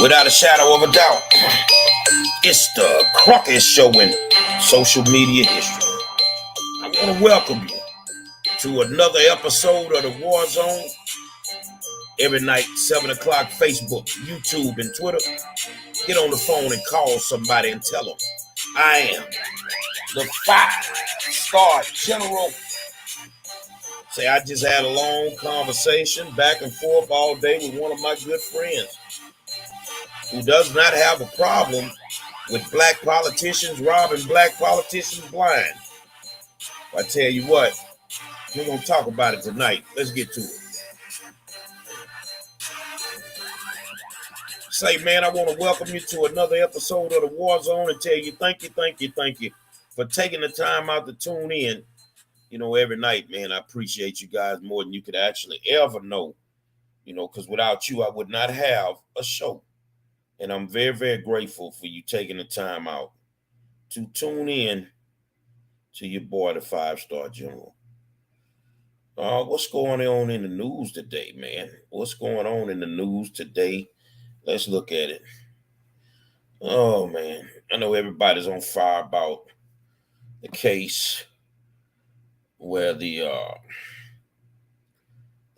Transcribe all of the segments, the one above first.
Without a shadow of a doubt, it's the crockiest show in social media history. I want to welcome you to another episode of the WarZone. Every night, 7 o'clock, Facebook, YouTube, and Twitter. Get on the phone and call somebody and tell them, I am the 5-star general. Say, I just had a long conversation back and forth all day with one of my good friends who does not have a problem with black politicians robbing black politicians blind. I tell you what, we're going to talk about it tonight. Let's get to it. Say, man, I want to welcome you to another episode of the WarZone and tell you thank you for taking the time out to tune in. You know, every night, man, I appreciate you guys more than you could actually ever know. You know, because without you, I would not have a show. And I'm very, very grateful for you taking the time out to tune in to your boy, the 5-star general. What's going on in the news today, man? What's going on in the news today? Let's look at it. Oh, man. I know everybody's on fire about the case where the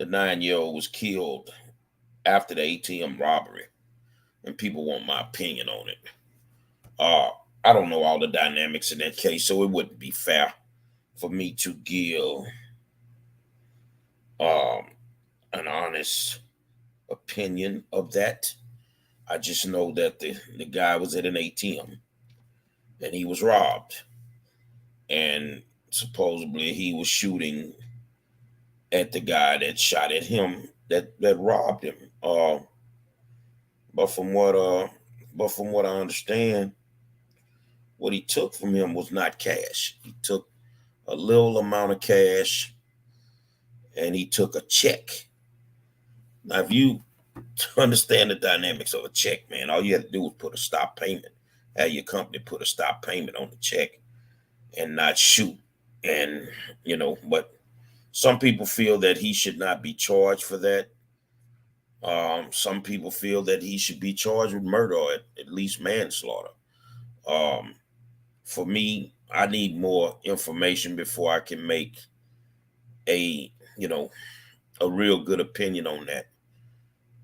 9-year-old was killed after the ATM robbery. And people want my opinion on it. I don't know all the dynamics in that case, so it wouldn't be fair for me to give an honest opinion of that. I just know that the guy was at an ATM and he was robbed. And supposedly he was shooting at the guy that shot at him that robbed him. But from what I understand, what he took from him was not cash. He took a little amount of cash and he took a check. Now, if you understand the dynamics of a check, man, all you have to do is put a stop payment. Have your company put a stop payment on the check and not shoot. And, you know, but some people feel that he should not be charged for that. Some people feel that he should be charged with murder or at least manslaughter. For me, I need more information before I can make a real good opinion on that.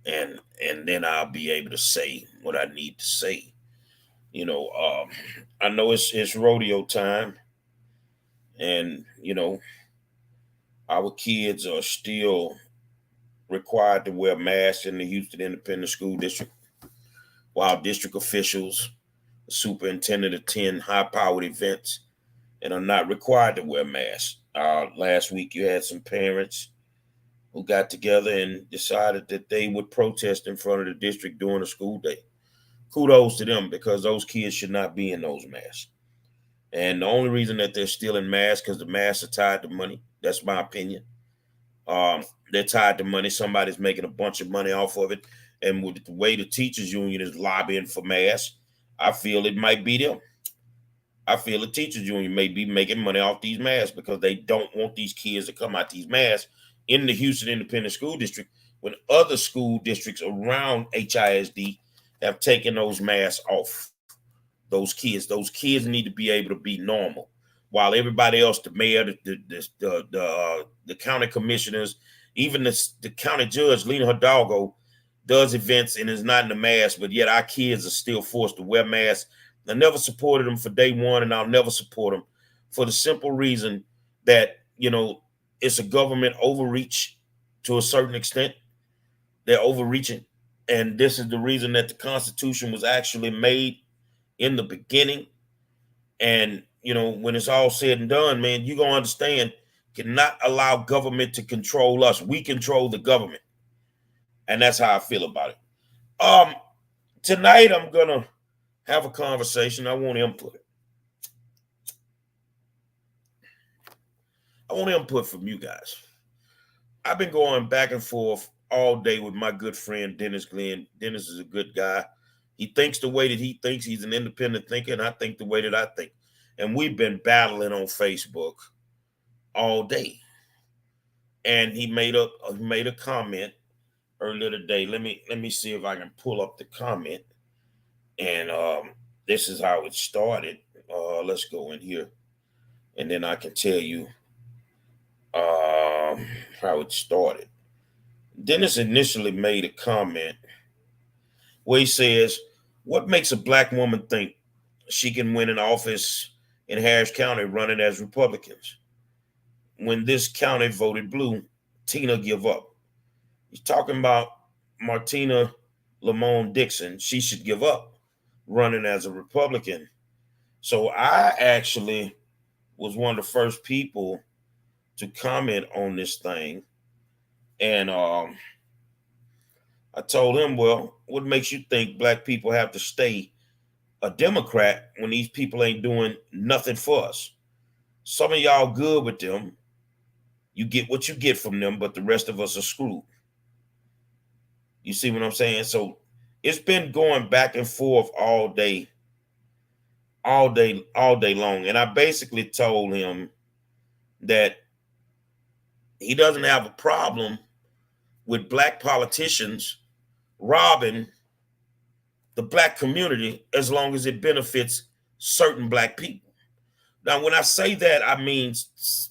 And then I'll be able to say what I need to say. I know it's rodeo time, and our kids are still required to wear masks in the Houston Independent School District, while district officials, the superintendent attend high-powered events and are not required to wear masks. Last week, you had some parents who got together and decided that they would protest in front of the district during the school day. Kudos to them, because those kids should not be in those masks. And the only reason that they're still in masks because the masks are tied to money. That's my opinion. They're tied to money. Somebody's making a bunch of money off of it. And with the way the teachers union is lobbying for masks, I feel it might be them. I feel the teachers union may be making money off these masks because they don't want these kids to come out these masks in the Houston Independent School District when other school districts around HISD have taken those masks off. Those kids need to be able to be normal, while everybody else, the mayor, the county commissioners, even the county judge, Lena Hidalgo, does events and is not in the mask, but yet our kids are still forced to wear masks. I never supported them for day one, and I'll never support them for the simple reason that, it's a government overreach to a certain extent. They're overreaching. And this is the reason that the Constitution was actually made in the beginning. And, when it's all said and done, man, you're going to understand, cannot allow government to control us. We control the government. And that's how I feel about it. Tonight, I'm going to have a conversation. I want input. I want input from you guys. I've been going back and forth all day with my good friend, Dennis Glenn. Dennis is a good guy. He thinks the way that he thinks. He's an independent thinker, and I think the way that I think. And we've been battling on Facebook all day. And he made a comment earlier today. Let me see if I can pull up the comment. And this is how it started. Let's go in here, and then I can tell you how it started. Dennis initially made a comment where he says, "What makes a black woman think she can win an office in Harris County running as Republicans when this county voted blue? Tina give up." He's talking about Martina Lamont Dixon. She should give up running as a Republican. So I actually was one of the first people to comment on this thing. And I told him, well, what makes you think black people have to stay a Democrat when these people ain't doing nothing for us? Some of y'all good with them. You get what you get from them, but the rest of us are screwed. You see what I'm saying? So it's been going back and forth all day long. And I basically told him that he doesn't have a problem with black politicians robbing the black community as long as it benefits certain black people. Now, when I say that, I mean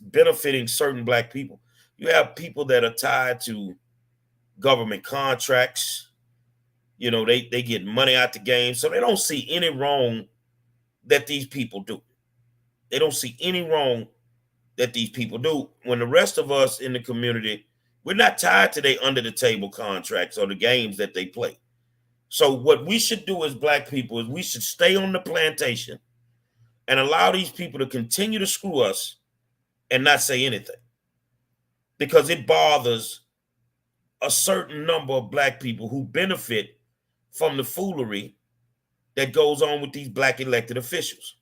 benefiting certain black people. You have people that are tied to government contracts. You know, they get money out the game. So they don't see any wrong that these people do. They don't see any wrong that these people do. When the rest of us in the community, we're not tied to their under the table contracts or the games that they play. So what we should do as black people is we should stay on the plantation and allow these people to continue to screw us and not say anything, because it bothers a certain number of black people who benefit from the foolery that goes on with these black elected officials.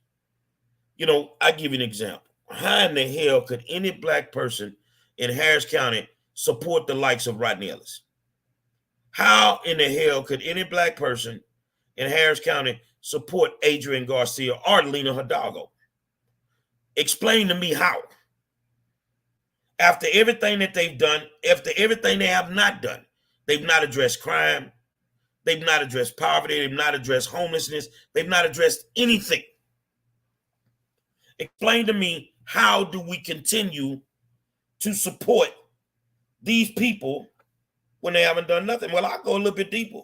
You know, I give you an example. How in the hell could any black person in Harris County support the likes of Rodney Ellis? How in the hell could any black person in Harris County support Adrian Garcia or Lena Hidalgo? Explain to me how. After everything that they've done, after everything they have not done, they've not addressed crime, they've not addressed poverty, they've not addressed homelessness, they've not addressed anything. Explain to me, how do we continue to support these people when they haven't done nothing? Well, I'll go a little bit deeper.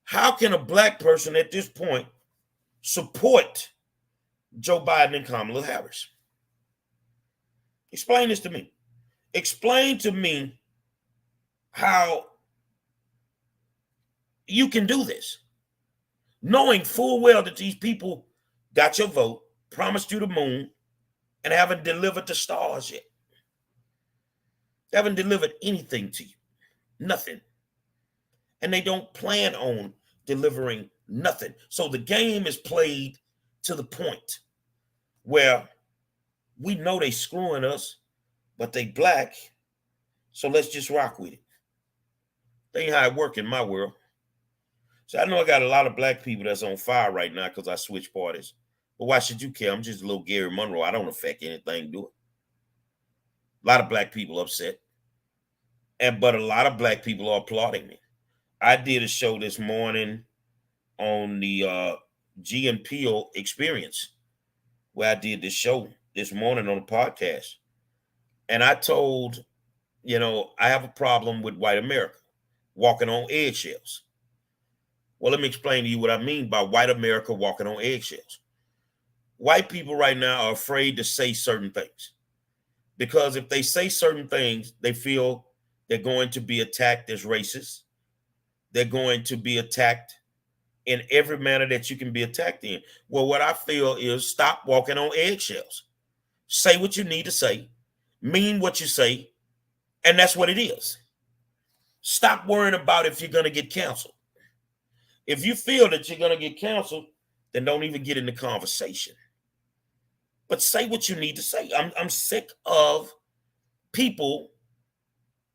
How can a black person at this point support Joe Biden and Kamala Harris? Explain this to me. Explain to me how you can do this, knowing full well that these people got your vote, promised you the moon, and haven't delivered the stars yet. They haven't delivered anything to you. Nothing. And they don't plan on delivering nothing. So the game is played to the point where we know they screwing us, but they black, so let's just rock with it. That ain't how it work in my world. So I know I got a lot of black people that's on fire right now because I switched parties. But why should you care? I'm just a little Gary Monroe. I don't affect anything, do it. A lot of black people upset. But a lot of black people are applauding me. I did a show this morning on the G and Peel experience, where I did this show this morning on the podcast. And I told, I have a problem with white America walking on eggshells. Well, let me explain to you what I mean by white America walking on eggshells. White people right now are afraid to say certain things, because if they say certain things, they feel they're going to be attacked as racist. They're going to be attacked in every manner that you can be attacked in. Well, what I feel is stop walking on eggshells. Say what you need to say, mean what you say, and that's what it is. Stop worrying about if you're going to get canceled. If you feel that you're going to get canceled, then don't even get in the conversation. But say what you need to say. I'm sick of people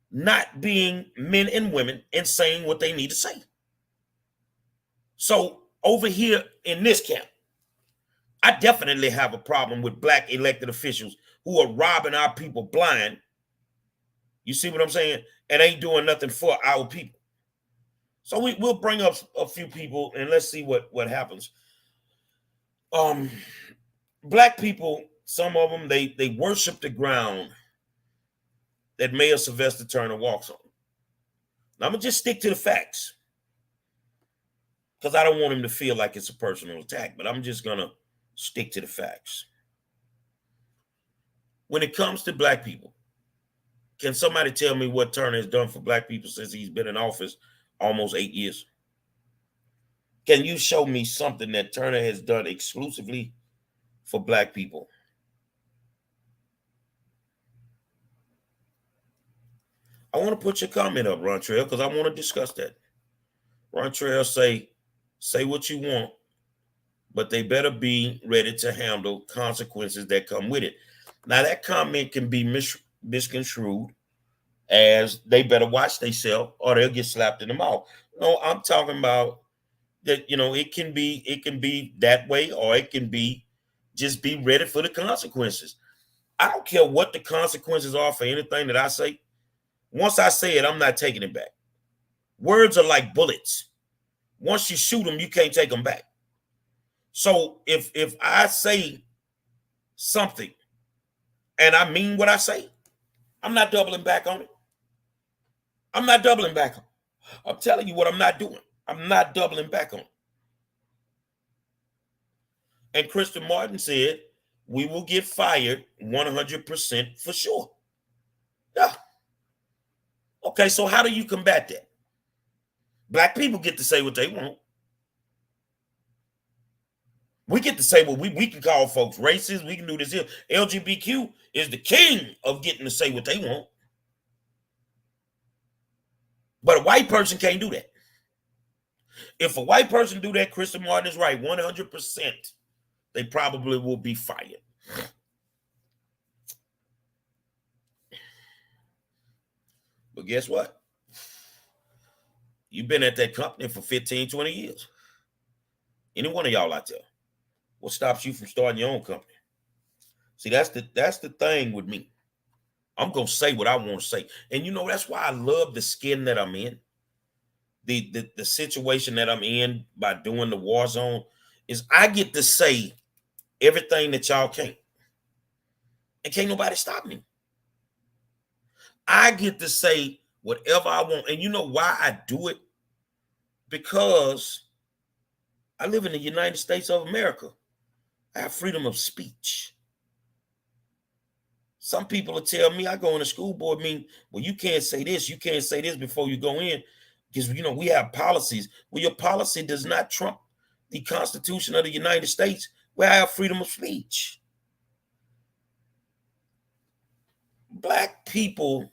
not being men and women and saying what they need to say. So over here in this camp, I definitely have a problem with black elected officials who are robbing our people blind You see what I'm saying? And ain't doing nothing for our people. So we'll bring up a few people and let's see what happens. Black people, some of them, they worship the ground that Mayor Sylvester Turner walks on. Now, I'm gonna just stick to the facts because I don't want him to feel like it's a personal attack, but I'm just gonna stick to the facts. When it comes to black people, can somebody tell me what Turner has done for black people since he's been in office almost 8 years? Can you show me something that Turner has done exclusively for black people? I want to put your comment up, Ron Trail, because I want to discuss that. Ron Trail say what you want, but they better be ready to handle consequences that come with it. Now, that comment can be misconstrued as they better watch themselves or they'll get slapped in the mouth. No, I'm talking about that, it can be that way, or it can be just be ready for the consequences. I don't care what the consequences are for anything that I say. Once I say it, I'm not taking it back. Words are like bullets. Once you shoot them, you can't take them back. So if I say something and I mean what I say, I'm not doubling back on it. I'm not doubling back on it. I'm telling you what I'm not doing. I'm not doubling back on it. And Kristen Martin said, we will get fired 100% for sure. Yeah. Okay, so how do you combat that? Black people get to say what they want. We get to say what we can call folks racist. We can do this here. LGBTQ is the king of getting to say what they want. But a white person can't do that. If a white person do that, Kristen Martin is right, 100%, they probably will be fired. But guess what? You've been at that company for 15, 20 years. Any one of y'all out there. What stops you from starting your own company? See, that's the thing with me. I'm gonna say what I want to say. And that's why I love the skin that I'm in. The situation that I'm in by doing the WarZone is I get to say everything that y'all can't. And can't nobody stop me. I get to say whatever I want. And you know why I do it? Because I live in the United States of America. I have freedom of speech. Some people will tell me, I go in a school board meeting, well, you can't say this before you go in, because we have policies. Well, your policy does not trump the Constitution of the United States, where I have freedom of speech. Black people,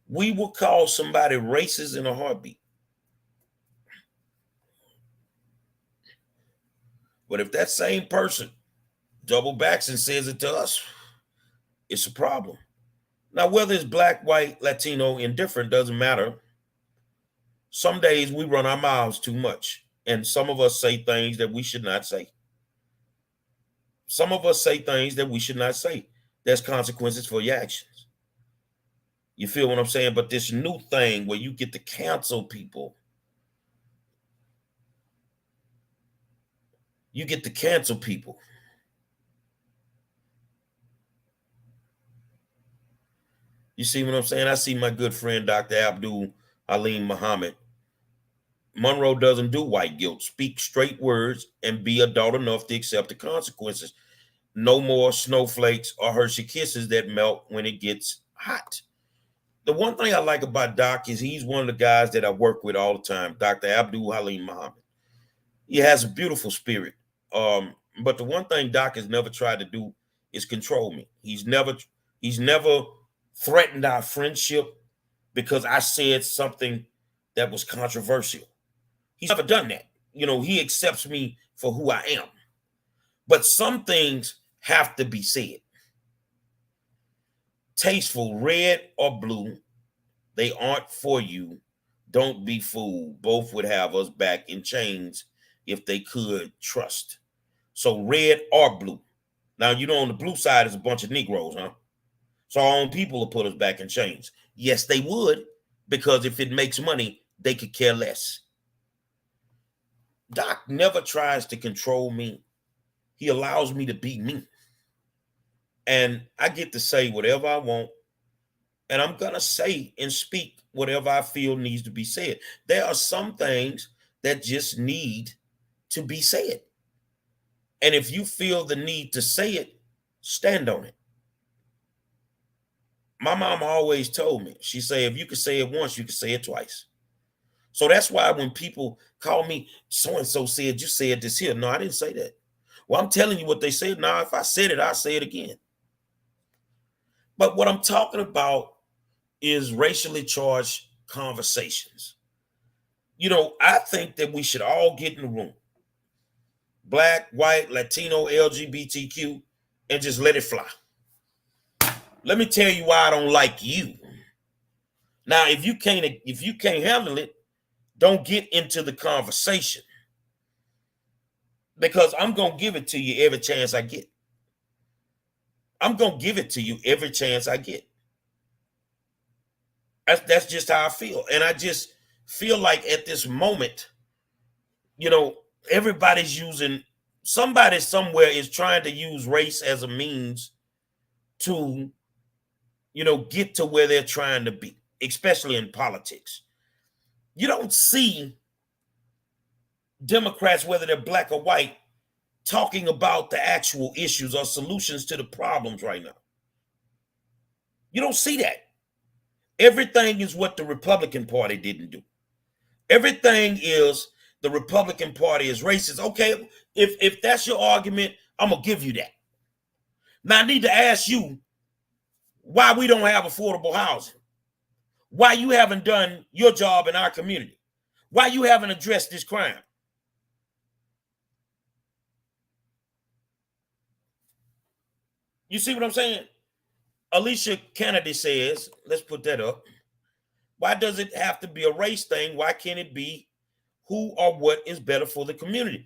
we will call somebody racist in a heartbeat. But if that same person double backs and says it to us, it's a problem. Now, whether it's black, white, Latino, indifferent, doesn't matter. Some days we run our mouths too much, and some of us say things that we should not say. Some of us say things that we should not say. There's consequences for your actions. You feel what I'm saying? But this new thing where you get to cancel people, you get to cancel people. You see what I'm saying? I see my good friend, Dr. Abdul Halim Muhammad. Monroe doesn't do white guilt. Speak straight words and be adult enough to accept the consequences. No more snowflakes or Hershey kisses that melt when it gets hot. The one thing I like about Doc is he's one of the guys that I work with all the time, Dr. Abdul Halim Muhammad. He has a beautiful spirit. But the one thing Doc has never tried to do is control me. He's never threatened our friendship because I said something that was controversial. He's never done that. He accepts me for who I am. But some things have to be said. Tasteful, red or blue, they aren't for you. Don't be fooled. Both would have us back in chains if they could trust. So red or blue. Now, on the blue side is a bunch of Negroes, huh? So our own people will put us back in chains. Yes, they would, because if it makes money, they could care less. Doc never tries to control me. He allows me to be me. And I get to say whatever I want. And I'm going to say and speak whatever I feel needs to be said. There are some things that just need to be said. And if you feel the need to say it, stand on it. My mom always told me, she said, if you could say it once, you could say it twice. So that's why when people call me, so-and-so said, you said this here. No, I didn't say that. Well, I'm telling you what they said. Now, if I said it, I'll say it again. But what I'm talking about is racially charged conversations. I think that we should all get in the room, Black, white, Latino, LGBTQ, and just let it fly. Let me tell you why I don't like you. Now, if you can't handle it, don't get into the conversation, because I'm going to give it to you every chance I get. I'm going to give it to you every chance I get. That's just how I feel. And I just feel like at this moment, everybody's somebody somewhere is trying to use race as a means to, get to where they're trying to be, especially in politics. You don't see Democrats, whether they're black or white, talking about the actual issues or solutions to the problems right now. You don't see that. Everything is what the Republican Party didn't do. Everything is the Republican Party is racist. Okay, if that's your argument, I'm going to give you that. Now, I need to ask you why we don't have affordable housing, why you haven't done your job in our community, why you haven't addressed this crime. You see what I'm saying? Alicia Kennedy says, let's put that up. Why does it have to be a race thing? Why can't it be who or what is better for the community?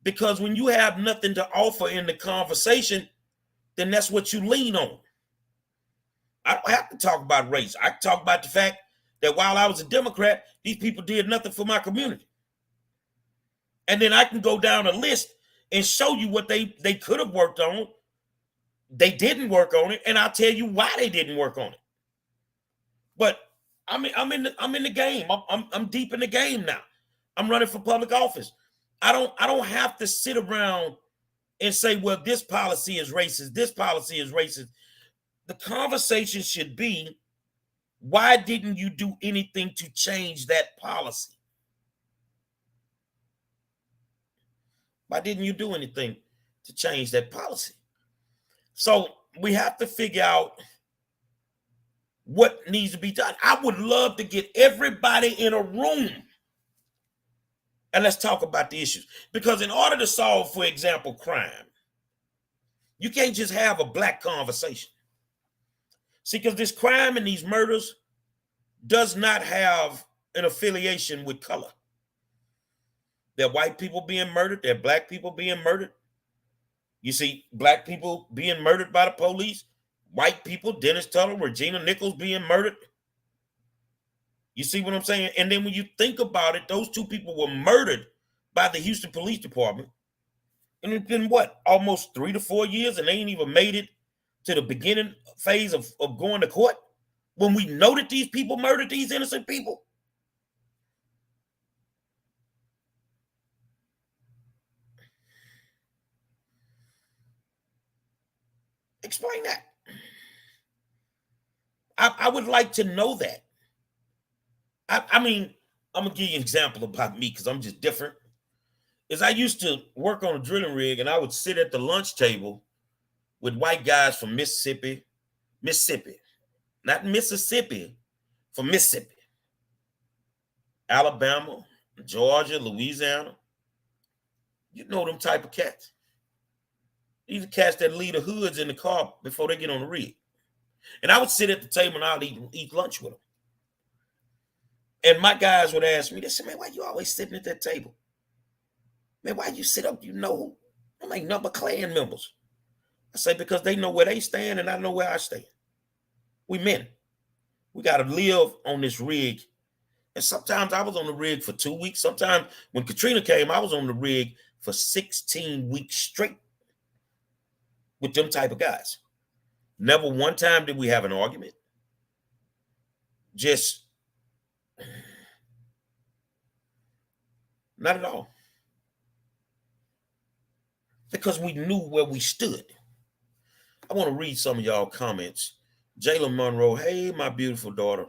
Because when you have nothing to offer in the conversation, then that's what you lean on. I don't have to talk about race. I can talk about the fact that while I was a Democrat, these people did nothing for my community. And then I can go down a list and show you what they could have worked on. They didn't work on it, and I'll tell you why they didn't work on it. But I'm in the game. I'm deep in the game now. I'm running for public office. I don't have to sit around and say, well, this policy is racist. This policy is racist. The conversation should be, why didn't you do anything to change that policy? Why didn't you do anything to change that policy? So we have to figure out what needs to be done. I would love to get everybody in a room and let's talk about the issues. Because in order to solve, for example, crime, you can't just have a black conversation. See, because this crime and these murders does not have an affiliation with color. There are white people being murdered. There are black people being murdered. You see black people being murdered by the police. White people, Dennis Tuller, Regina Nichols being murdered. You see what I'm saying? And then when you think about it, those two people were murdered by the Houston Police Department. And it's been what? Almost 3 to 4 years, and they ain't even made it to the beginning phase of going to court. When we know that these people murdered these innocent people. Explain that. I would like to know that. I mean, I'm going to give you an example about me because I'm just different. Is I used to work on a drilling rig, and I would sit at the lunch table with white guys from Mississippi, not Mississippi, from Mississippi, Alabama, Georgia, Louisiana. You know them type of cats. These are cats that leave the hoods in the car before they get on the rig. And I would sit at the table and I'd eat lunch with them. And my guys would ask me, they said, man, why you always sitting at that table? Man, why you sit up? You know, I'm like number Klan members. I say, because they know where they stand and I know where I stand. We men. We got to live on this rig. And sometimes I was on the rig for 2 weeks. Sometimes when Katrina came, I was on the rig for 16 weeks straight with them type of guys. Never one time did we have an argument. Just not at all. Because we knew where we stood. I want to read some of y'all comments. Jayla Monroe, hey, my beautiful daughter.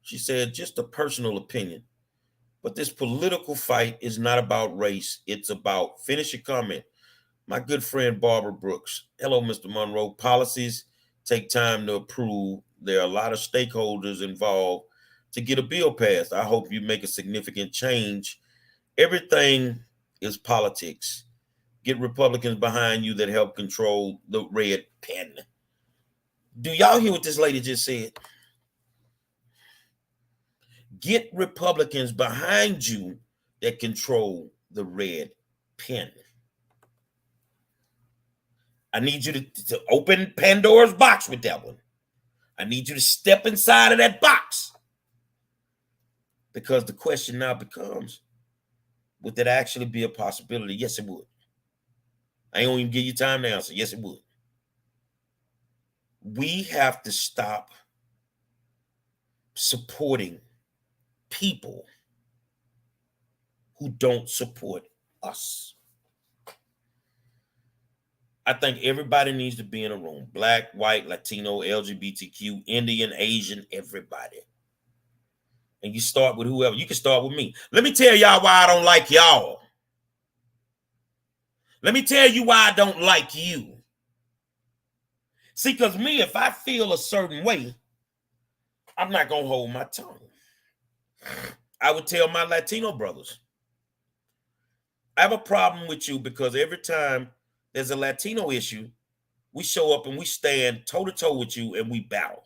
She said, just a personal opinion. But this political fight is not about race. It's about, finish your comment. My good friend Barbara Brooks. Hello, Mr. Monroe. Policies take time to approve. There are a lot of stakeholders involved to get a bill passed. I hope you make a significant change. Everything is politics. Get Republicans behind you that help control the red pen. Do y'all hear what this lady just said? Get Republicans behind you that control the red pen. I need you to open Pandora's box with that one. I need you to step inside of that box. Because the question now becomes, would that actually be a possibility? Yes, it would. I ain't gonna even give you time to answer. Yes, it would. We have to stop supporting people who don't support us. I think everybody needs to be in a room. Black, white, Latino, LGBTQ, Indian, Asian, everybody. And you start with whoever. You can start with me. Let me tell y'all why I don't like y'all. Let me tell you why I don't like you. See, because me, if I feel a certain way, I'm not going to hold my tongue. I would tell my Latino brothers, I have a problem with you because every time there's a Latino issue, we show up and we stand toe-to-toe with you and we battle.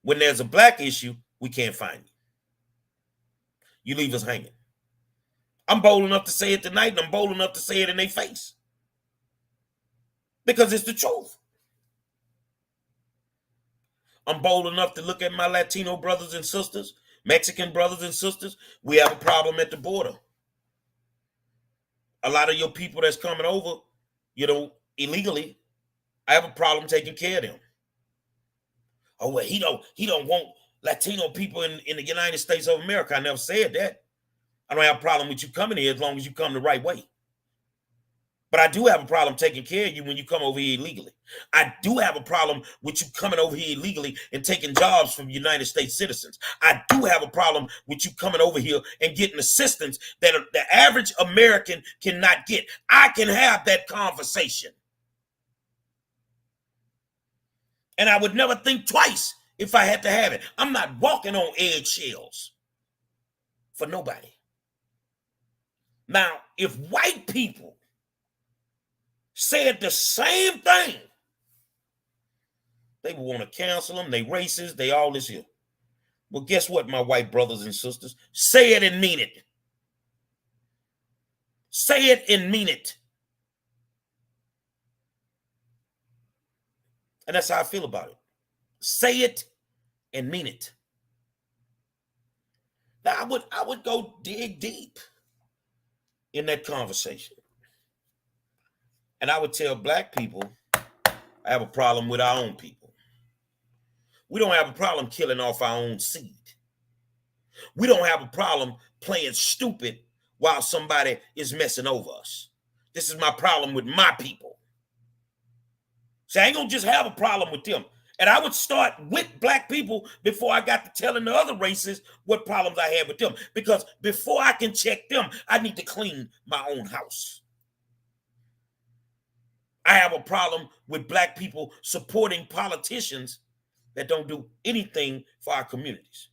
When there's a black issue, we can't find you. You leave us hanging. I'm bold enough to say it tonight, and I'm bold enough to say it in their face. Because it's the truth. I'm bold enough to look at my Latino brothers and sisters, Mexican brothers and sisters. We have a problem at the border. A lot of your people that's coming over, illegally, I have a problem taking care of them. Oh, well, he don't want Latino people in the United States of America. I never said that. I don't have a problem with you coming here as long as you come the right way. But I do have a problem taking care of you when you come over here illegally. I do have a problem with you coming over here illegally and taking jobs from United States citizens. I do have a problem with you coming over here and getting assistance that the average American cannot get. I can have that conversation. And I would never think twice if I had to have it. I'm not walking on eggshells for nobody. Now, if white people said the same thing, they would want to cancel them. They racist. They all this here. Well, guess what, my white brothers and sisters? Say it and mean it. Say it and mean it. And that's how I feel about it. Say it and mean it. Now, I would go dig deep in that conversation. And I would tell black people, I have a problem with our own people. We don't have a problem killing off our own seed. We don't have a problem playing stupid while somebody is messing over us. This is my problem with my people. So I ain't gonna just have a problem with them. And I would start with black people before I got to telling the other races what problems I had with them. Because before I can check them, I need to clean my own house. I have a problem with black people supporting politicians that don't do anything for our communities.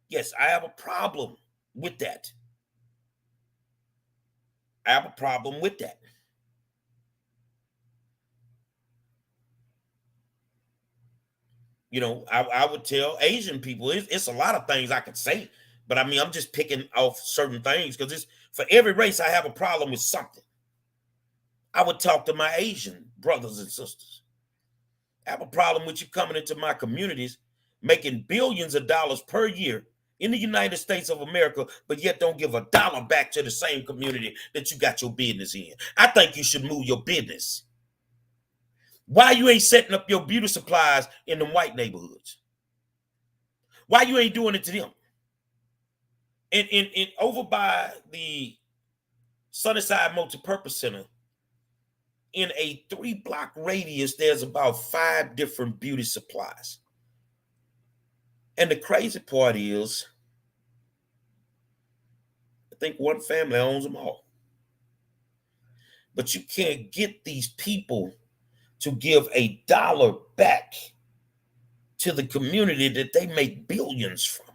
Yes, I have a problem with that. I have a problem with that. I would tell Asian people, it's a lot of things I could say, but I mean, I'm just picking off certain things because it's for every race, I have a problem with something. I would talk to my Asian brothers and sisters. I have a problem with you coming into my communities, making billions of dollars per year in the United States of America, but yet don't give a dollar back to the same community that you got your business in. I think you should move your business. Why you ain't setting up your beauty supplies in the white neighborhoods? Why you ain't doing it to them? In over by the Sunnyside Multipurpose Center, in a 3-block radius, there's about 5 different beauty supplies. And the crazy part is, I think one family owns them all. But you can't get these people to give a dollar back to the community that they make billions from.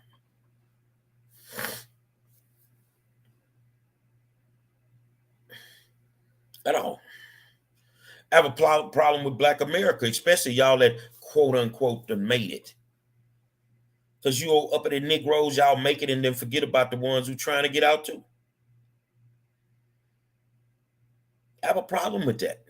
At all. I have a problem with Black America, especially y'all that quote unquote done made it. Because you up at the Negroes, y'all make it and then forget about the ones who trying to get out too. I have a problem with that.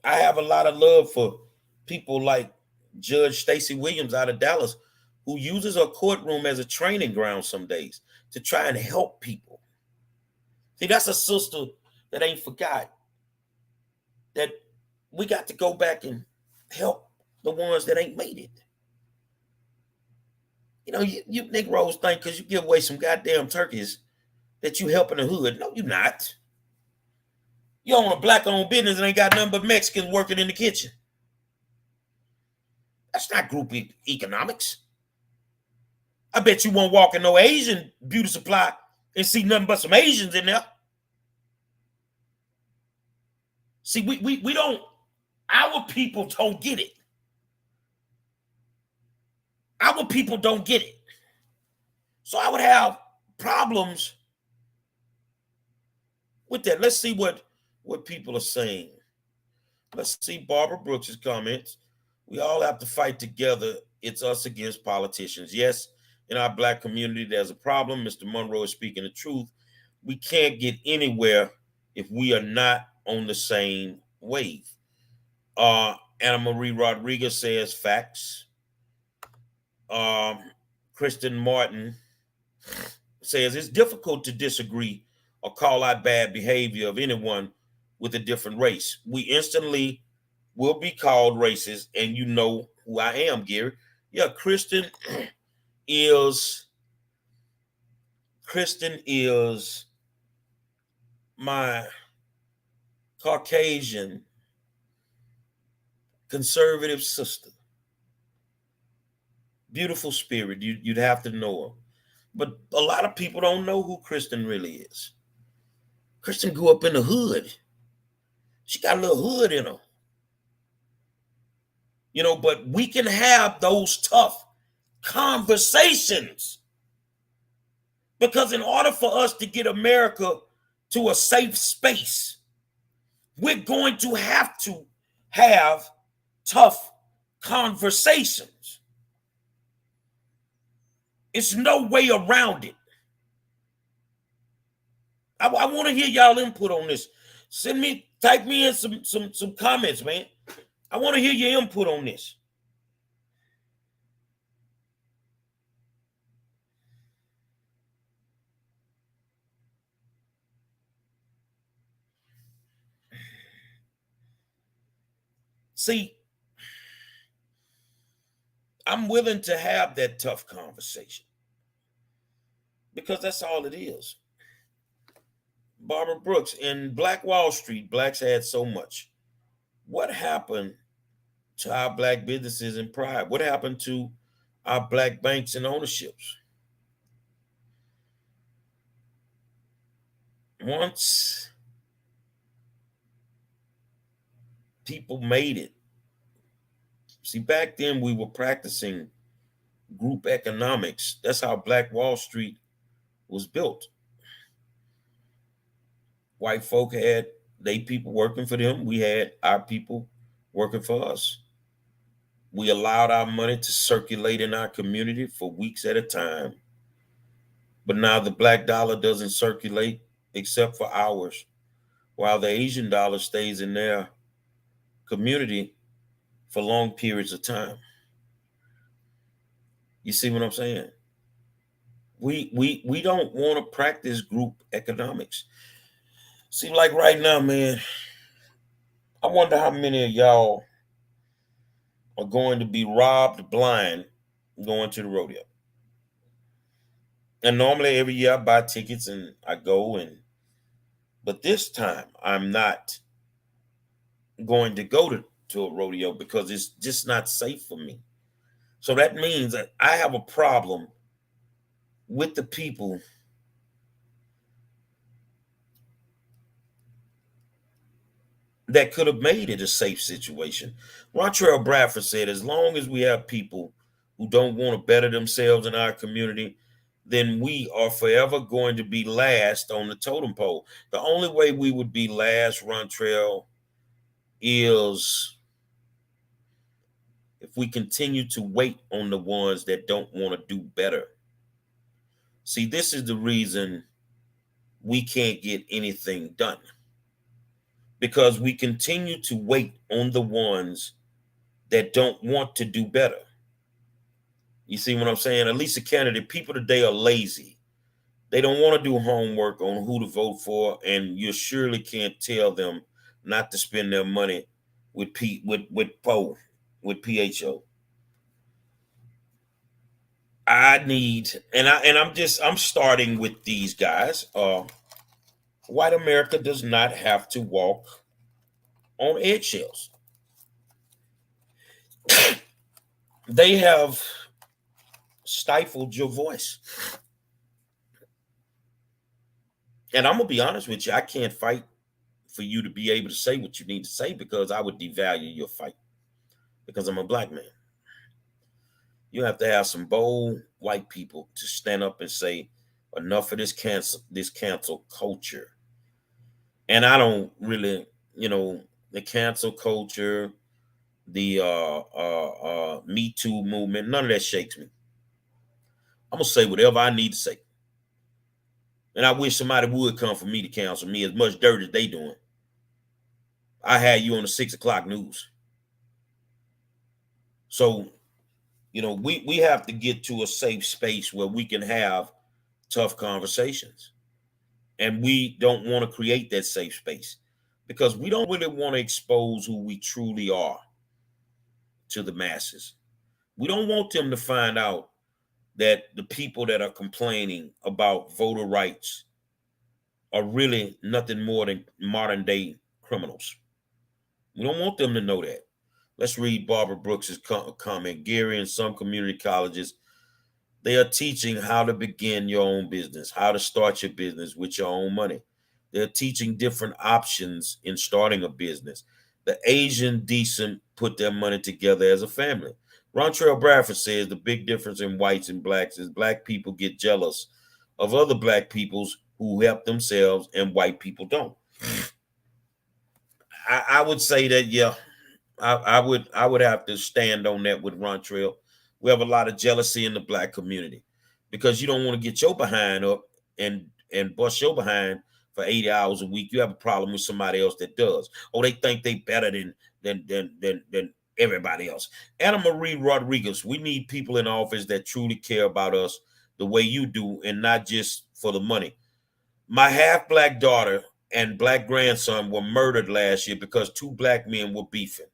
I have a lot of love for people like Judge Stacey Williams out of Dallas, who uses her courtroom as a training ground some days to try and help people. See, that's a sister that ain't forgot that we got to go back and help the ones that ain't made it. You know, you Negroes think because you give away some goddamn turkeys that you helping the hood. No, you're not. You own a Black-owned business and ain't got nothing but Mexicans working in the kitchen. That's not group economics. I bet you won't walk in no Asian beauty supply and see nothing but some Asians in there. See, we don't, our people don't get it. Our people don't get it. So I would have problems with that. Let's see what people are saying. Let's see Barbara Brooks's comments. We all have to fight together. It's us against politicians. Yes, in our Black community, there's a problem. Mr. Monroe is speaking the truth. We can't get anywhere if we are not on the same wave. Anna Marie Rodriguez says facts. Kristen Martin says it's difficult to disagree or call out bad behavior of anyone with a different race. We instantly will be called racist, and you know who I am, Gary. Yeah, Kristen is my Caucasian conservative sister. Beautiful spirit. You'd have to know her. But a lot of people don't know who Kristen really is. Kristen grew up in the hood. She got a little hood in her. You know, but we can have those tough conversations. Because in order for us to get America to a safe space, we're going to have tough conversations. It's no way around it. I want to hear y'all input on this. Type me in some comments, man. I want to hear your input on this. See, I'm willing to have that tough conversation because that's all it is. Barbara Brooks, in Black Wall Street, Blacks had so much. What happened to our Black businesses and pride? What happened to our Black banks and ownerships? Once people made it, see, back then we were practicing group economics. That's how Black Wall Street was built. White folk had they people working for them. We had our people working for us. We allowed our money to circulate in our community for weeks at a time. But now the Black dollar doesn't circulate except for hours, while the Asian dollar stays in their community for long periods of time. You see what I'm saying? We don't want to practice group economics. See, like right now, man, I wonder how many of y'all are going to be robbed blind going to the rodeo. And normally every year I buy tickets and I go, and but this time I'm not going to go to a rodeo because it's just not safe for me. So that means that I have a problem with the people that could have made it a safe situation. Rontrell Bradford said, as long as we have people who don't want to better themselves in our community, then we are forever going to be last on the totem pole. The only way we would be last, Rontrell, is if we continue to wait on the ones that don't want to do better. See, this is the reason we can't get anything done because we continue to wait on the ones that don't want to do better. You see what I'm saying? Elisa Kennedy, people today are lazy. They don't want to do homework on who to vote for, and you surely can't tell them not to spend their money with with PHO. I need, I'm starting with these guys. White America does not have to walk on eggshells. They have stifled your voice. And I'm gonna be honest with you, I can't fight for you to be able to say what you need to say because I would devalue your fight because I'm a black man. You have to have some bold white people to stand up and say enough of this cancel culture. And I don't really, the cancel culture, the Me Too movement, none of that shakes me. I'm gonna say whatever I need to say. And I wish somebody would come for me to counsel me as much dirt as they doing. I had you on the 6 o'clock news. So, we have to get to a safe space where we can have tough conversations. And we don't want to create that safe space because we don't really want to expose who we truly are to the masses. We don't want them to find out that the people that are complaining about voter rights are really nothing more than modern day criminals. We don't want them to know that. Let's read Barbara Brooks's comment. Gary, in some community colleges, they are teaching how to begin your own business, how to start your business with your own money. They're teaching different options in starting a business. The Asian decent put their money together as a family. Rontrell Bradford says the big difference in whites and blacks is black people get jealous of other black peoples who help themselves and white people don't. I would say that, yeah, I would have to stand on that with Rontrell. We have a lot of jealousy in the black community because you don't want to get your behind up and bust your behind for 80 hours a week. You have a problem with somebody else that does. Or they think they better than everybody else. Anna Marie Rodriguez, we need people in office that truly care about us the way you do and not just for the money. My half black daughter and black grandson were murdered last year because two black men were beefing.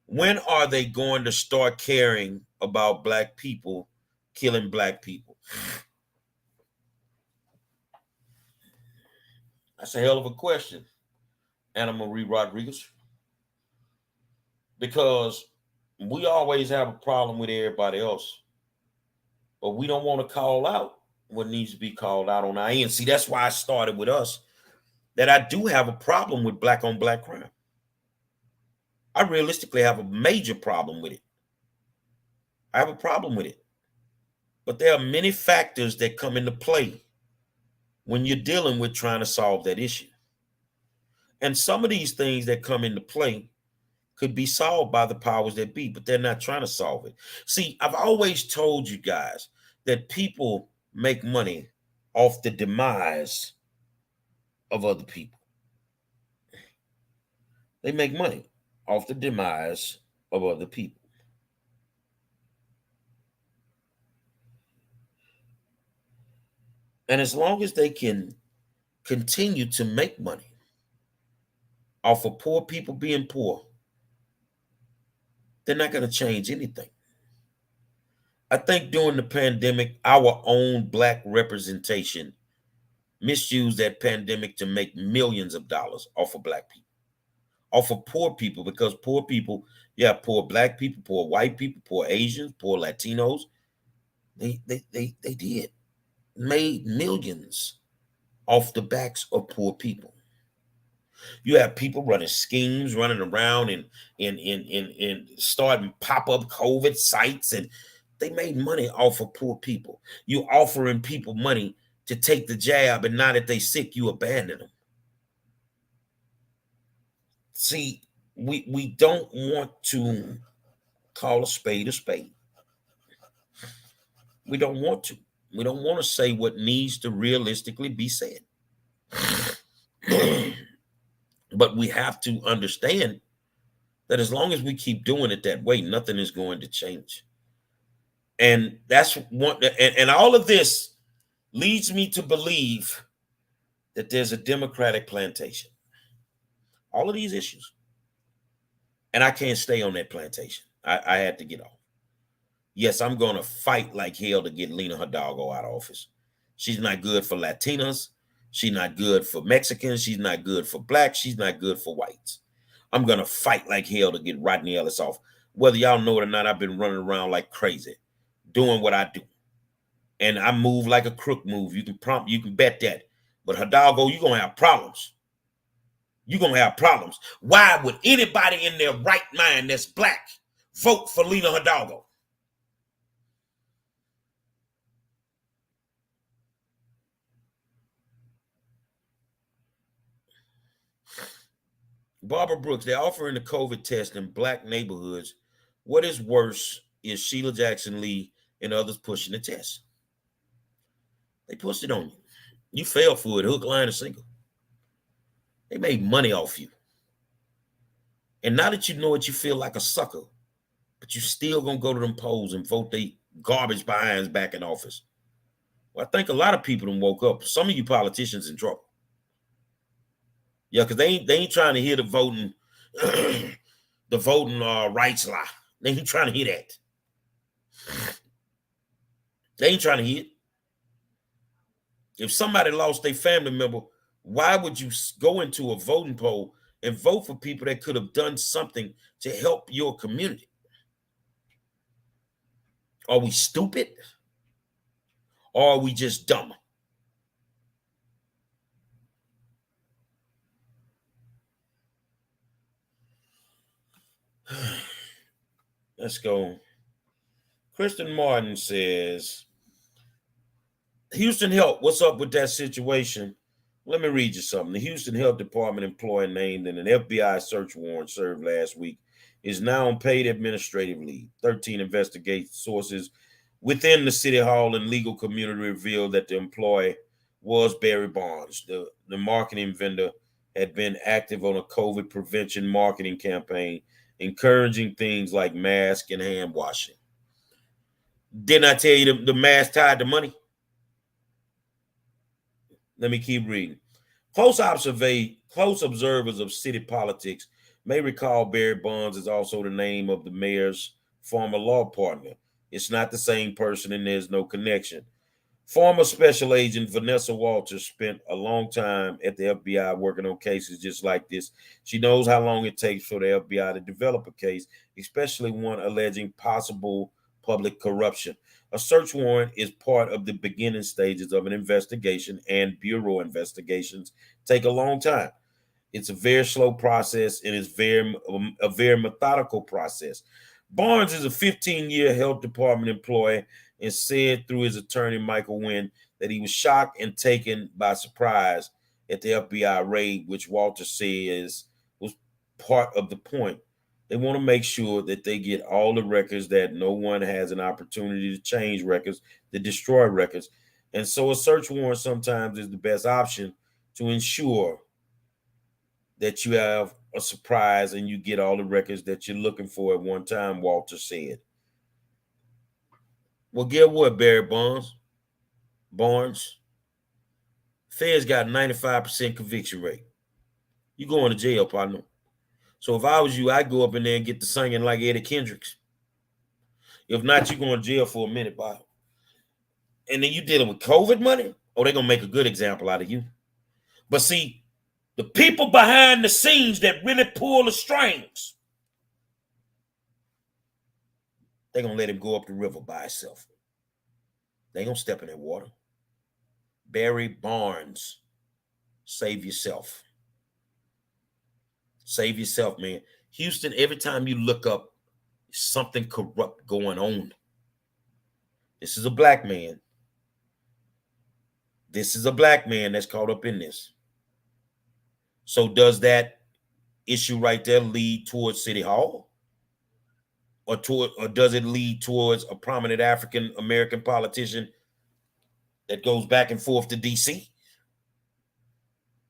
When are they going to start caring about black people killing black people? That's a hell of a question, Anna Marie Rodriguez, because we always have a problem with everybody else, but we don't want to call out what needs to be called out on our end. See, that's why I started with us, that I do have a problem with black on black crime. I realistically have a major problem with it. I have a problem with it. But there are many factors that come into play when you're dealing with trying to solve that issue. And some of these things that come into play could be solved by the powers that be, but they're not trying to solve it. See, I've always told you guys that people make money off the demise of other people. They make money off the demise of other people. And as long as they can continue to make money off of poor people being poor, they're not going to change anything. I think during the pandemic, our own black representation misused that pandemic to make millions of dollars off of black people, off of poor people, because poor people, yeah, poor black people, poor white people, poor Asians, poor Latinos, they did made millions off the backs of poor people. You have people running schemes, running around and starting pop-up COVID sites, and they made money off of poor people. You offering people money to take the jab, and now that they sick, you abandon them. See, we don't want to call a spade a spade. We don't want to. We don't want to say what needs to realistically be said. But we have to understand that as long as we keep doing it that way, nothing is going to change. And that's one, and all of this leads me to believe that there's a Democratic plantation. All of these issues. And I can't stay on that plantation. I had to get off. Yes, I'm going to fight like hell to get Lena Hidalgo out of office. She's not good for Latinas. She's not good for Mexicans. She's not good for blacks. She's not good for whites. I'm going to fight like hell to get Rodney Ellis off. Whether y'all know it or not, I've been running around like crazy, doing what I do. And I move like a crook move. You can bet that. But Hidalgo, you're going to have problems. You're going to have problems. Why would anybody in their right mind that's black vote for Lena Hidalgo? Barbara Brooks, they're offering the COVID test in black neighborhoods. What is worse is Sheila Jackson Lee and others pushing the test. They pushed it on you. You fell for it, hook, line, and sinker. They made money off you. And now that you know it, you feel like a sucker, but you still gonna go to them polls and vote they garbage behinds back in office. Well, I think a lot of people done woke up. Some of you politicians in trouble. Yeah, because they ain't trying to hear the voting the voting rights lie. They ain't trying to hear that. They ain't trying to hear it. If somebody lost their family member, why would you go into a voting poll and vote for people that could have done something to help your community? Are we stupid? Or are we just dumb? Let's go. Kristen Martin says, Houston Health, what's up with that situation? Let me read you something. The Houston Health Department employee named in an FBI search warrant served last week is now on paid administrative leave. 13 investigation sources within the City Hall and legal community revealed that the employee was Barry Bonds. The marketing vendor had been active on a COVID prevention marketing campaign, encouraging things like mask and hand washing. Didn't I tell you the mask tied to money? Let me keep reading. Close observers of city politics may recall Barry Bonds is also the name of the mayor's former law partner. It's not the same person and there's no connection. Former Special Agent Vanessa Walters spent a long time at the FBI working on cases just like this. She knows how long it takes for the FBI to develop a case, especially one alleging possible public corruption. A search warrant is part of the beginning stages of an investigation, and bureau investigations take a long time. It's a very slow process, and it's a very methodical process. Barnes is a 15-year health department employee and said through his attorney, Michael Wynn, that he was shocked and taken by surprise at the FBI raid, which Walter says was part of the point. They want to make sure that they get all the records, that no one has an opportunity to change records, to destroy records. And so a search warrant sometimes is the best option to ensure that you have a surprise and you get all the records that you're looking for at one time, Walter said. Well, get what, Barry Barnes? Feds got 95% conviction rate. You going to jail, partner. So if I was you, I'd go up in there and get the singing like Eddie Kendricks. If not, you're going to jail for a minute, Bob. And then you dealing with COVID money? Oh, they're going to make a good example out of you. But see, the people behind the scenes that really pull the strings, they're going to let him go up the river by himself. They ain't going to step in that water. Barry Barnes, save yourself. Save yourself, man. Houston, every time you look up, something corrupt going on. This is a black man. This is a black man that's caught up in this. So does that issue right there lead towards City Hall? Or does it lead towards a prominent African American politician that goes back and forth to DC?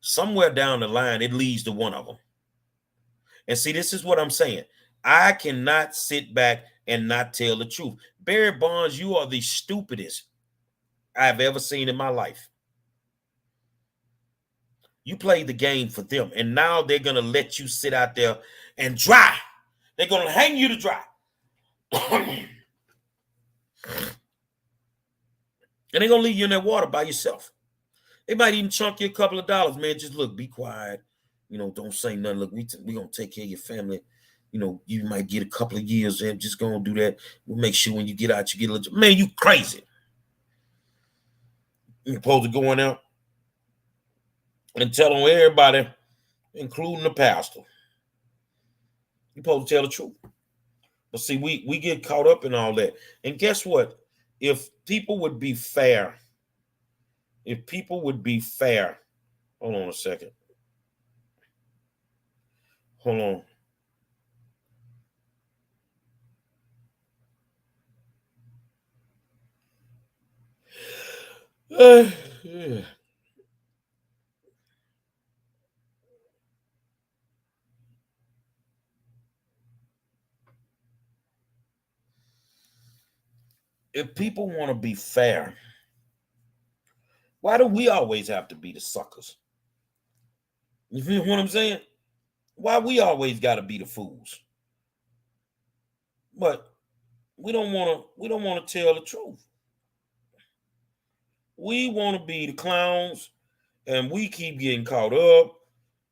Somewhere down the line, it leads to one of them. And see, this is what I'm saying. I cannot sit back and not tell the truth. Barry Bonds, you are the stupidest I've ever seen in my life. You played the game for them, and now they're going to let you sit out there and dry. They're going to hang you to dry. And they're going to leave you in that water by yourself. They might even chunk you a couple of dollars, man. Just look, be quiet. You know, don't say nothing. Look, we're going to take care of your family. You know, you might get a couple of years and just going to do that. We'll make sure when you get out, you get a little. Man, you crazy. You're supposed to go in there and tell on everybody, including the pastor. You're supposed to tell the truth. But see, we get caught up in all that. And guess what? If people would be fair, hold on a second. Hold on. Yeah. If people want to be fair, why do we always have to be the suckers? You feel what I'm saying? Why we always got to be the fools? But we don't want to tell the truth. We want to be the clowns, and we keep getting caught up,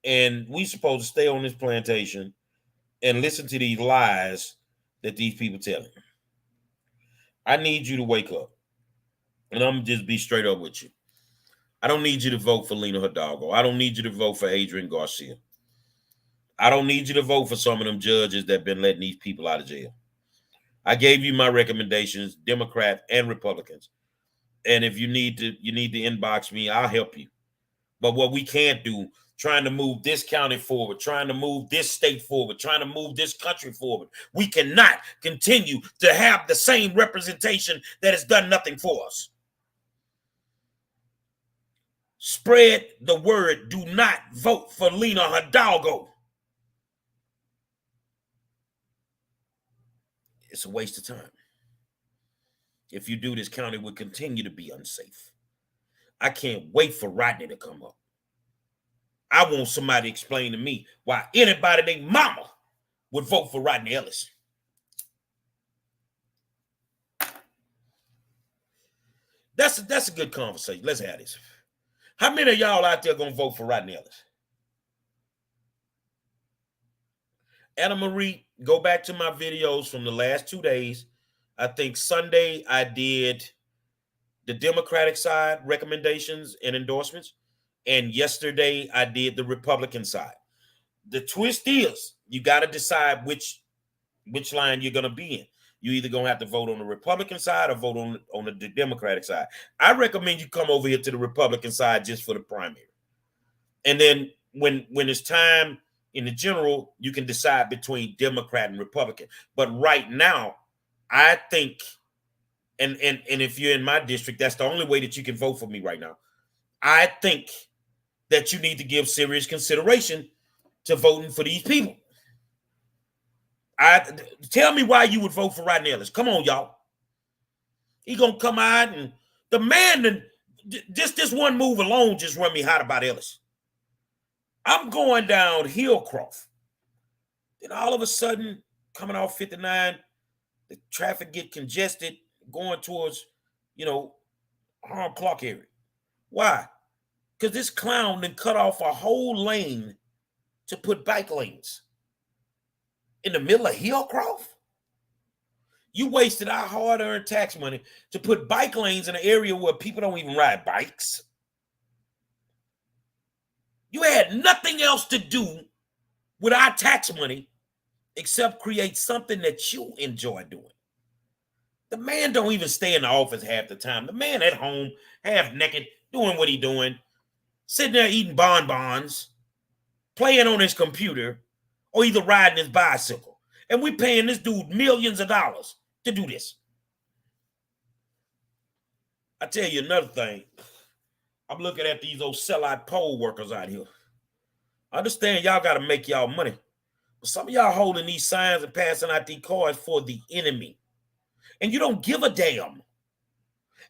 and we supposed to stay on this plantation and listen to these lies that these people telling. I need you to wake up, and I'm just be straight up with you. I don't need you to vote for Lena Hidalgo. I don't need you to vote for Adrian Garcia. I don't need you to vote for some of them judges that been letting these people out of jail. I gave you my recommendations, Democrat and Republicans. And if you need to inbox me, I'll help you. But what we can't do, trying to move this county forward, trying to move this state forward, trying to move this country forward, we cannot continue to have the same representation that has done nothing for us. Spread the word. Do not vote for Lena Hidalgo. It's a waste of time. If you do, this county will continue to be unsafe. I can't wait for Rodney to come up. I want somebody to explain to me why anybody named Mama would vote for Rodney Ellis. That's a good conversation. Let's have this. How many of y'all out there gonna vote for Rodney Ellis? Anna Marie, go back to my videos from the last 2 days. I think Sunday I did the Democratic side recommendations and endorsements, and yesterday I did the Republican side. The twist is you got to decide which line you're going to be in. You either going to have to vote on the Republican side or vote on the Democratic side. I recommend you come over here to the Republican side just for the primary. And then when it's time in the general, you can decide between Democrat and Republican. But right now, I think, and if you're in my district, that's the only way that you can vote for me right now. I think that you need to give serious consideration to voting for these people. Tell me why you would vote for Rodney Ellis. Come on, y'all. He gonna come out and the man, just this one move alone just run me hot about Ellis. I'm going down Hillcroft. Then all of a sudden, coming off 59, the traffic get congested going towards, Harlem Clark area. Why? Because this clown then cut off a whole lane to put bike lanes in the middle of Hillcroft. You wasted our hard-earned tax money to put bike lanes in an area where people don't even ride bikes. You had nothing else to do with our tax money except create something that you enjoy doing. The man don't even stay in the office half the time. The man at home, half naked, doing what he doing, sitting there eating bonbons, playing on his computer, or either riding his bicycle. And we paying this dude millions of dollars to do this. I tell you another thing. I'm looking at these old sellout poll workers out here. I understand y'all got to make y'all money. But some of y'all holding these signs and passing out these cards for the enemy. And you don't give a damn.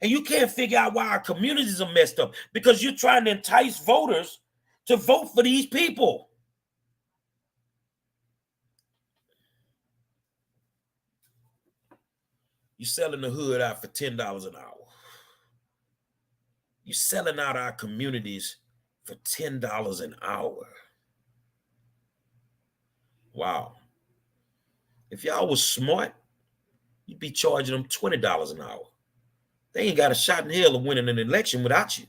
And you can't figure out why our communities are messed up because you're trying to entice voters to vote for these people. You're selling the hood out for $10 an hour. You're selling out our communities for $10 an hour. Wow. If y'all was smart, you'd be charging them $20 an hour. They ain't got a shot in hell of winning an election without you.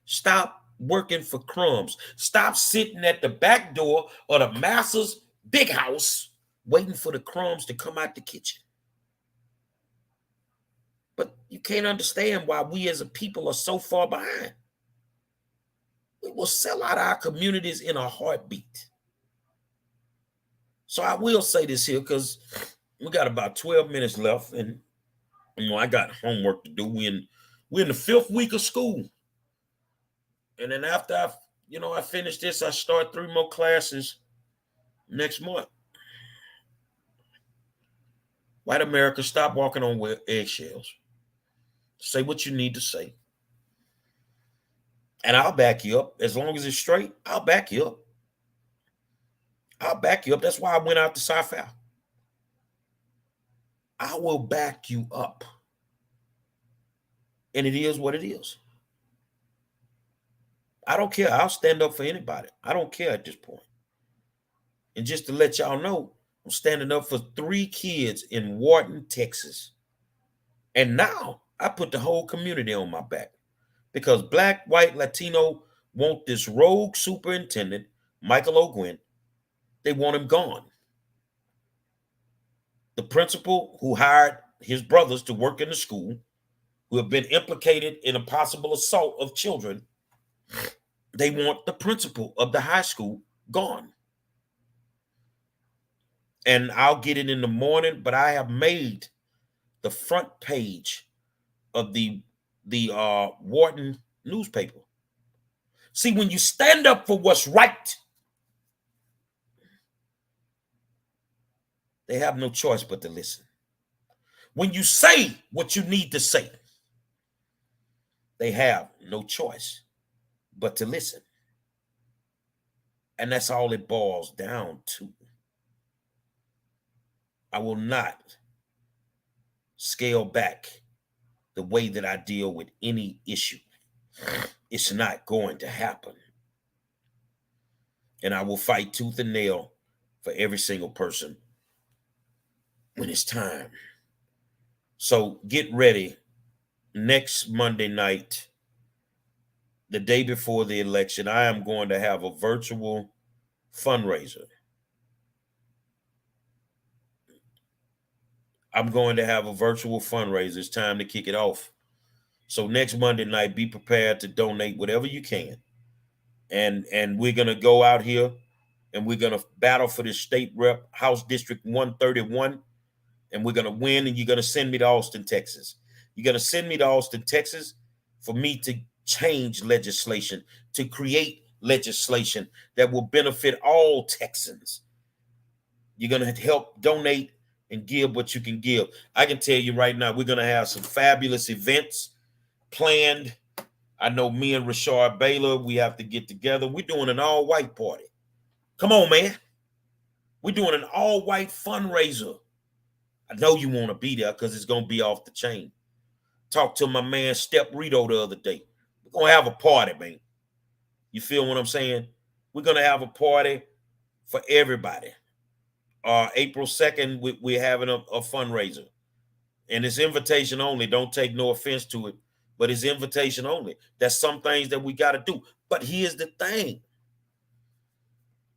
Stop working for crumbs. Stop sitting at the back door of the masses' big house waiting for the crumbs to come out the kitchen. But you can't understand why we as a people are so far behind. We will sell out our communities in a heartbeat. So I will say this here because we got about 12 minutes left, and I got homework to do. We're in the 5th week of school. And then after I finish this, I start 3 more classes next month. White America, stop walking on eggshells. Say what you need to say. And I'll back you up. As long as it's straight, I'll back you up. I'll back you up. That's why I went out to Sci-Fi. I will back you up. And it is what it is. I don't care. I'll stand up for anybody. I don't care at this point. And just to let y'all know, I'm standing up for 3 kids in Wharton, Texas. And now I put the whole community on my back because Black, white, Latino want this rogue superintendent, Michael O'Gwen. They want him gone. The principal who hired his brothers to work in the school, who have been implicated in a possible assault of children, they want the principal of the high school gone. And I'll get it in the morning, but I have made the front page of the Wharton newspaper. See, when you stand up for what's right, they have no choice but to listen. When you say what you need to say, they have no choice but to listen. And that's all it boils down to. I will not scale back the way that I deal with any issue. It's not going to happen. And I will fight tooth and nail for every single person when it's time. So get ready. Next Monday night, the day before the election, I am going to have a virtual fundraiser. I'm going to have a virtual fundraiser. It's time to kick it off. So next Monday night, be prepared to donate whatever you can. And we're going to go out here and we're going to battle for this state rep, House District 131. And we're going to win, and you're going to send me to Austin, Texas. You're going to send me to Austin, Texas for me to change legislation, to create legislation that will benefit all Texans. You're going to help donate and give what you can give. I can tell you right now, we're going to have some fabulous events planned. I know me and Rashard Baylor, we have to get together. We're doing an all-white party. Come on, man. We're doing an all-white fundraiser. I know you want to be there because it's going to be off the chain. Talked to my man Step Rito the other day. We're going to have a party, man. You feel what I'm saying? We're going to have a party for everybody. April 2nd, we're having a fundraiser. And it's invitation only. Don't take no offense to it, but it's invitation only. There's some things that we got to do. But here's the thing.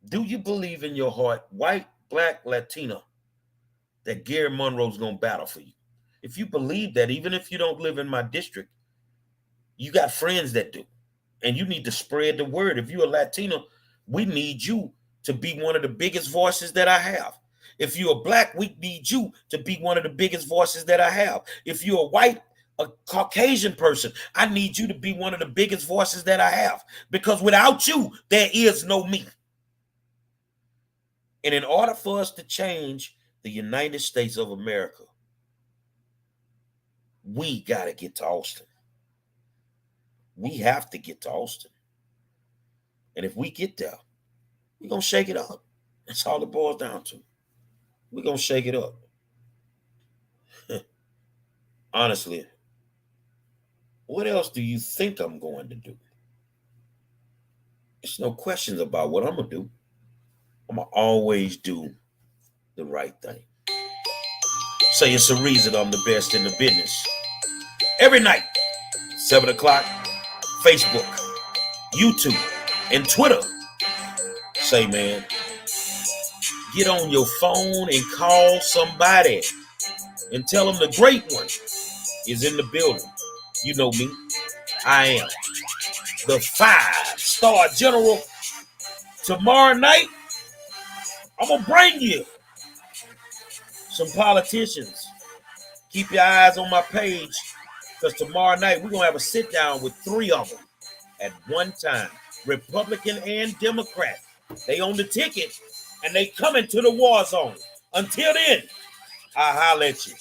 Do you believe in your heart, white, black, Latina, that Gary Monroe's going to battle for you? If you believe that, even if you don't live in my district, you got friends that do. And you need to spread the word. If you're a Latino, we need you to be one of the biggest voices that I have. If you're a black, we need you to be one of the biggest voices that I have. If you're a white, a Caucasian person, I need you to be one of the biggest voices that I have. Because without you, there is no me. And in order for us to change the United States of America, we got to get to Austin. We have to get to Austin. And if we get there, we're going to shake it up. That's all it boils down to. We're going to shake it up. Honestly, what else do you think I'm going to do? There's no questions about what I'm going to do. I'm going to always do the right thing. Say it's a reason I'm the best in the business. Every night, 7 o'clock, Facebook, YouTube, and Twitter. Say, man, get on your phone and call somebody and tell them the great one is in the building. You know me. I am the 5-star general. Tomorrow night, I'm going to bring you some politicians. Keep your eyes on my page, because tomorrow night we're going to have a sit down with 3 of them at one time, Republican and Democrat. They own the ticket and they coming to the war zone. Until then, I'll holler at you.